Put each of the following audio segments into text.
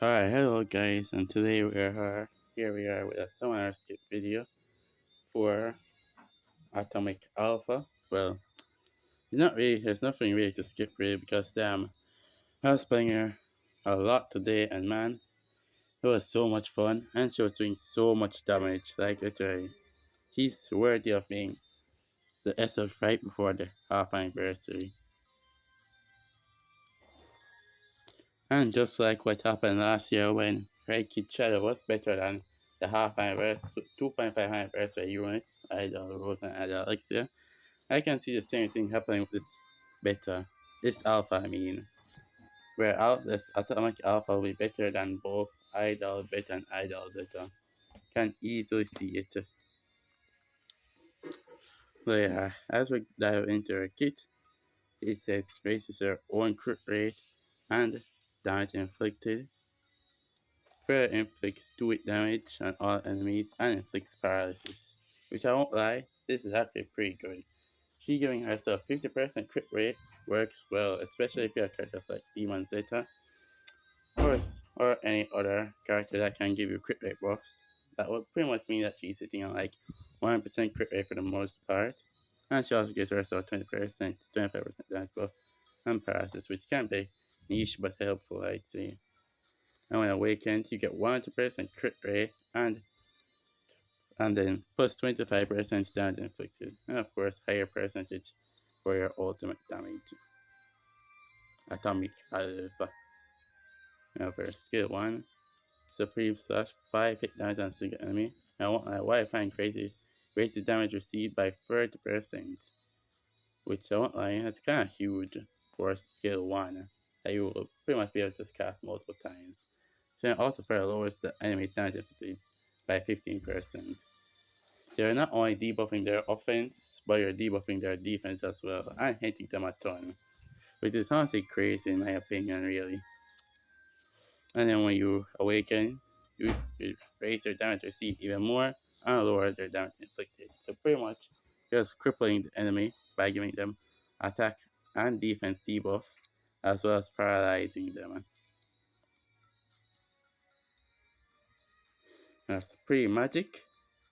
Alright, hello guys, and today here we are with a seminar skip video for Atomic Alpha. Well, there's nothing really to skip really because damn, I was playing her a lot today and man, it was so much fun and she was doing so much damage. Like literally, she's worthy of being the SF right before the half anniversary. And just like what happened last year when Red Kid Shadow was better than the half anniversary, 2.5 anniversary units, Idol, Rose, and Idol Elixir, I can see the same thing happening with this Alpha, I mean. Where this Atomic Alpha will be better than both Idol Beta and Idol Zeta. Can easily see it. So yeah, as we dive into her kit, it says raises her own crit rate and damage inflicted. Fire inflicts 2 damage on all enemies and inflicts paralysis. Which I won't lie, this is actually pretty good. She giving herself 50% crit rate works well, especially if you have characters like Demon Zeta or any other character that can give you crit rate buffs. That would pretty much mean that she's sitting on like 100% crit rate for the most part. And she also gives herself 20%, 25% damage buff and paralysis, which can be niche but helpful, I'd say. And when awakened, you get 100% crit rate and then plus 25% damage inflicted. And of course, higher percentage for your ultimate damage. Atomic Alpha. Now for skill 1, Supreme Slash 5 hit damage on single enemy. Now what I find crazy is raises damage received by 30%. Which I won't lie, that's kind of huge for skill 1. That you will pretty much be able to cast multiple times. So it also further lowers the enemy's damage inflicted by 15%. They're not only debuffing their offense, but you're debuffing their defense as well, and hitting them a ton. Which is honestly crazy in my opinion, really. And then when you awaken, you raise their damage received even more, and lower their damage inflicted. So pretty much, just crippling the enemy by giving them attack and defense debuff, as well as paralyzing them. Now Supreme Magic,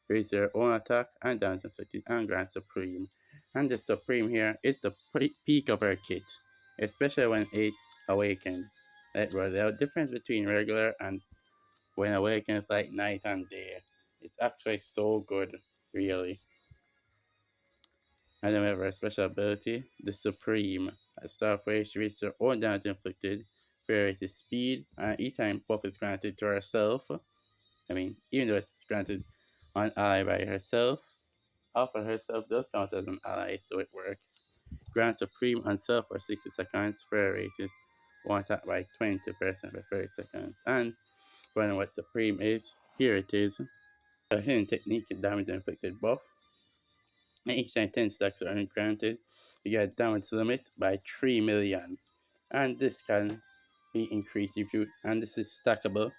raise their own attack and damage inflicted and grant Supreme. And the Supreme here is the peak of her kit, especially when it awakened. Like, bro, the difference between regular and when awakened is like night and day. It's actually so good, really. And then we have her special ability, the Supreme. At start of rage, she raises her own damage inflicted, varies speed, and each time buff is granted to herself. I mean, even though it's granted an ally by herself, Alpha herself does count as an ally, so it works. Grant Supreme on self for 60 seconds, fair rated, one attack by 20% for 30 seconds. And when what Supreme is, here it is. A hidden technique is damage inflicted buff. And each time 10 stacks are granted, you get a damage limit by 3 million. And this can be increased and this is stackable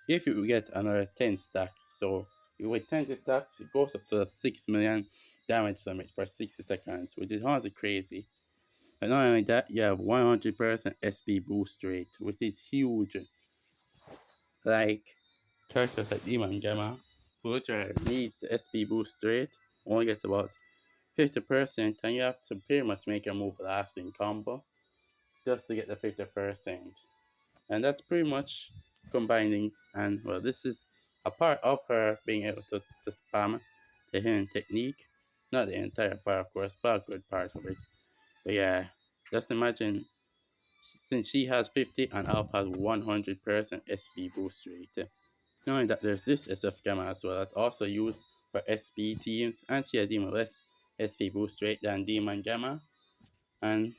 if you get another 10 stacks. So with 10 stacks, it goes up to a 6 million damage limit for 60 seconds, which is honestly crazy. But not only that, you have 100% SP boost rate, which is huge. Like characters like Demon Gamma, who literally needs the SP boost rate, only gets about 50%, and you have to pretty much make a move lasting combo just to get the 50%. And that's pretty much combining, and well, this is a part of her being able to spam the hidden technique. Not the entire part, of course, but a good part of it. But yeah, just imagine since she has 50 and Alpha has 100% SP boost rate. Knowing that there's this SF gamma as well that's also used for SP teams, and she has even less SP boost rate than Demon Gamma. And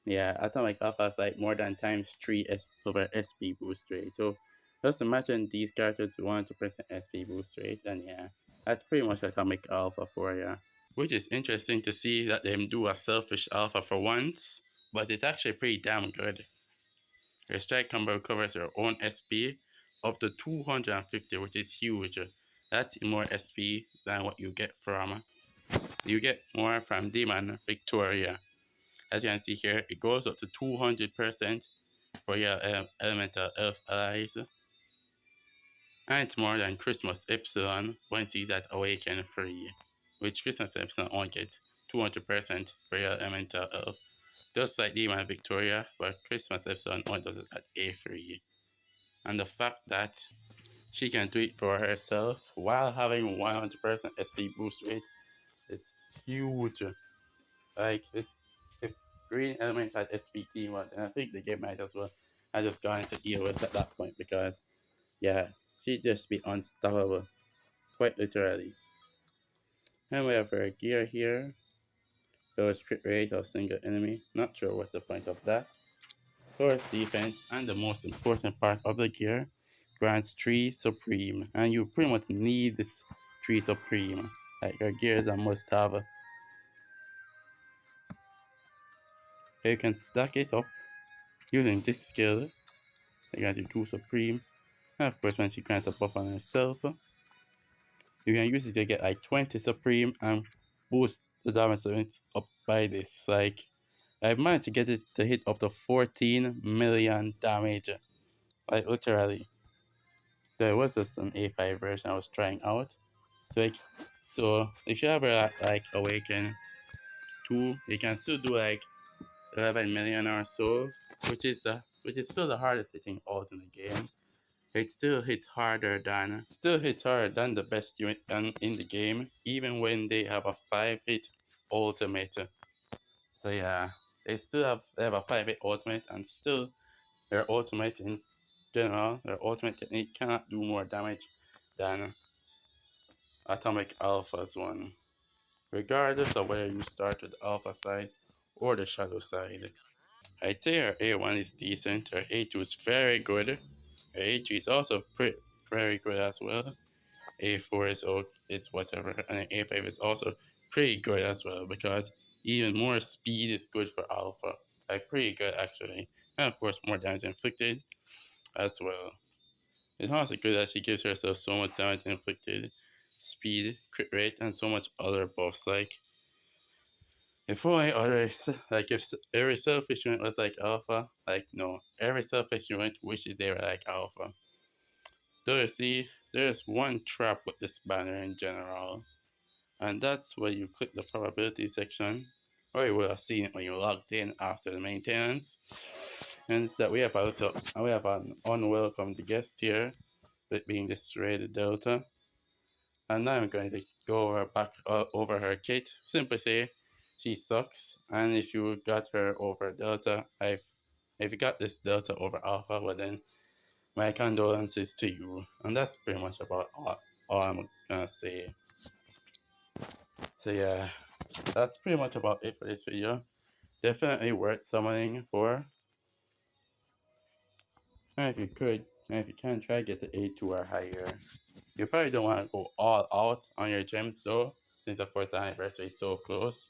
yeah, Atomic Alpha has like more than times 3 over SP boost rate. So just imagine these characters with 100% SP boost rate, and yeah, that's pretty much Atomic Alpha for you. Which is interesting to see that they do a selfish alpha for once, but it's actually pretty damn good. Your strike combo covers your own SP up to 250, which is huge. That's more SP than what you get more from Demon Victoria. As you can see here, it goes up to 200% for your elemental elf allies. And it's more than Christmas Epsilon when she's at Awaken free, which Christmas Epsilon only gets 200% for your elemental health. Just like Demon Victoria, but Christmas Epsilon only does it at A3. And the fact that she can do it for herself while having 100% SP boost rate is huge. Like, if Green Element had SPT one, and I think the game might as well have just gone into EOS at that point because, yeah, she'd just be unstoppable, quite literally. And we have her gear here. Lowest crit rate of single enemy. Not sure what's the point of that. Force defense, and the most important part of the gear, grants 3 Supreme. And you pretty much need this 3 Supreme. Like, your gear is a must have. You can stack it up using this skill. They grant you 2 Supreme. And of course, when she grants a buff on herself, you can use it to get like 20 Supreme and boost the damage limit up by this. Like, I managed to get it to hit up to 14 million damage. Like, literally. There was just an A5 version I was trying out. So if you ever like Awaken 2, you can still do like 11 million or so, which is still the hardest hitting ult in the game. It still hits harder than the best unit in the game, even when they have a 5-hit ultimate. So yeah, they have a 5-hit ultimate, and still their ultimate in general, their ultimate technique cannot do more damage than Atomic Alpha's one, regardless of whether you start with the Alpha side or the Shadow side. I'd say her A1 is decent, her A2 is very good, her A3 is also very good as well. A4 is whatever, and A5 is also pretty good as well because even more speed is good for Alpha. Like, pretty good actually, and of course more damage inflicted as well. It's also good that she gives herself so much damage inflicted, speed, crit rate, and so much other buffs. Like, if only others, like, if every selfish unit was like Alpha, like, no, every selfish unit wishes they were like Alpha. So you see, there's one trap with this banner in general, and that's where you click the probability section, or you would have seen it when you logged in after the maintenance. And it's that we have an unwelcome guest here, with being this rated Delta. And now I'm going to go over her kit. Simply say she sucks, and if you got her over Delta, if you got this Delta over Alpha, well then my condolences to you. And that's pretty much about all I'm gonna say. So yeah, that's pretty much about it for this video. Definitely worth summoning for. And if you can, try to get the A2 or higher. You probably don't want to go all out on your gems though, since the 4th anniversary is so close.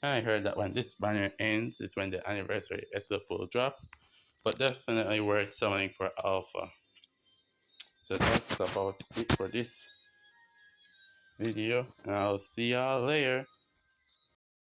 And I heard that when this banner ends is when the anniversary SL will drop, but definitely worth summoning for Alpha. So that's about it for this video, and I'll see y'all later.